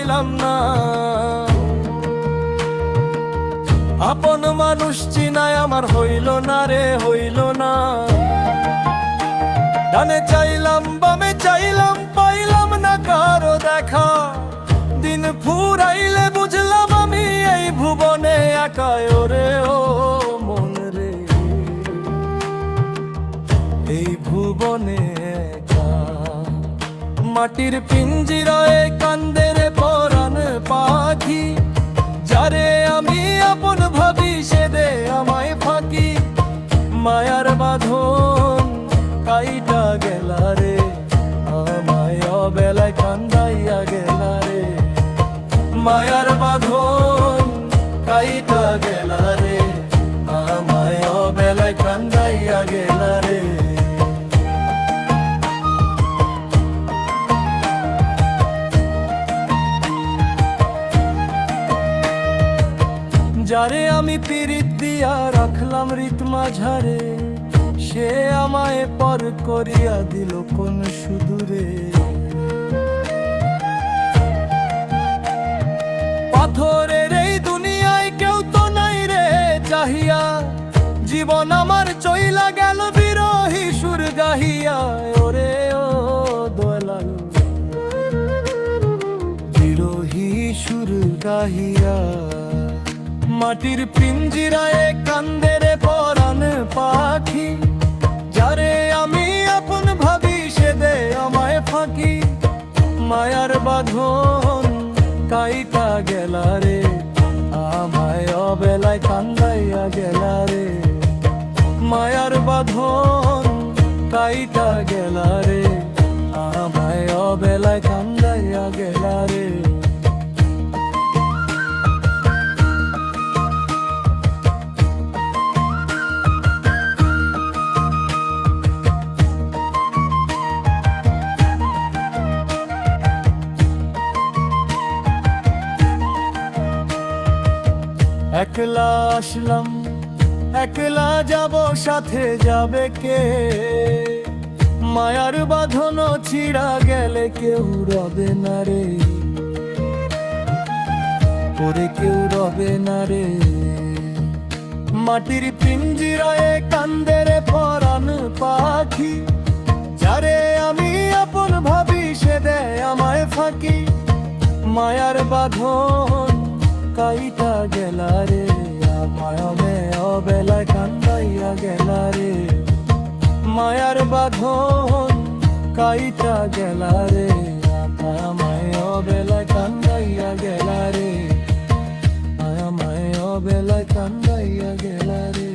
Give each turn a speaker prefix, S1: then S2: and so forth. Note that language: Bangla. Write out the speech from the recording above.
S1: পাইলাম না। আপন মানুষ চিনায় আমার হইল না রে, হইল না। ডানে চাইলাম বামে চাইলাম, পাইলাম না কারো দেখা। দিন ফুরাইলে বুঝলাম আমি এই ভুবনে একা। ওরে ও মন রে, এই ভুবনে একা। মাটির পিঞ্জিরায় কান্দে রে পরাণ পাখি, যারে আমি আপন ভাবি সে দে আমায় ফাঁকি। মায়ার বাঁধন কাইটা গেলা রে, আমায় অবেলায় কান্দাইয়া গেলা রে। মায়ার বাঁধন কাইটা গেলা রে, আমায় অবেলায় কান্দাইয়া গেলা রে। যারে আমি পিরিত দিয়া রাখলাম রীত মাঝারে, সে আমায় পর করিয়া দিল কোন সুদূরে। পাথরের এই দুনিয়ায় কেউ তো নাই রে চাহিয়া, জীবন আমার চইলা গেল বিরহী সুর গাহিয়া। ওরে ও দোলাল বিরহী সুর গাহিয়া। মাটির পিঞ্জিরায় কান্দে রে পরাণ পাখি, যারে আমি আপন ভাবি সে দে আমায় ফাঁকি। মায়ার বাঁধন কাইটা গেলা রে, আমায় অবেলায় কান্দাইয়া গেলা রে। মায়ার বাঁধন কাইটা গেলা রে, আমায় অবেলায় কান্দাইয়া গেলা রে। একলা আসলাম একলা যাব, সাথে যাবে কে? মায়ার বাঁধন ছিড়া গেলে কেউ রবে না রে, ওরে কেউ রবে না রে। মাটির পিঞ্জিরায় কান্দে রে পরাণ পাখি, যারে আমি আপন ভাবি সে দে আমায় ফাঁকি। মায়ার বাঁধন কাইটা গেলা রে, আমায় অবেলায় কান্দাইয়া গেলা রে। মায়ার বাঁধন কাইটা গেলা রে, আমায় অবেলায় কান্দাইয়া গেলা রে। আমায় অবেলায় কান্দাইয়া গেলা রে।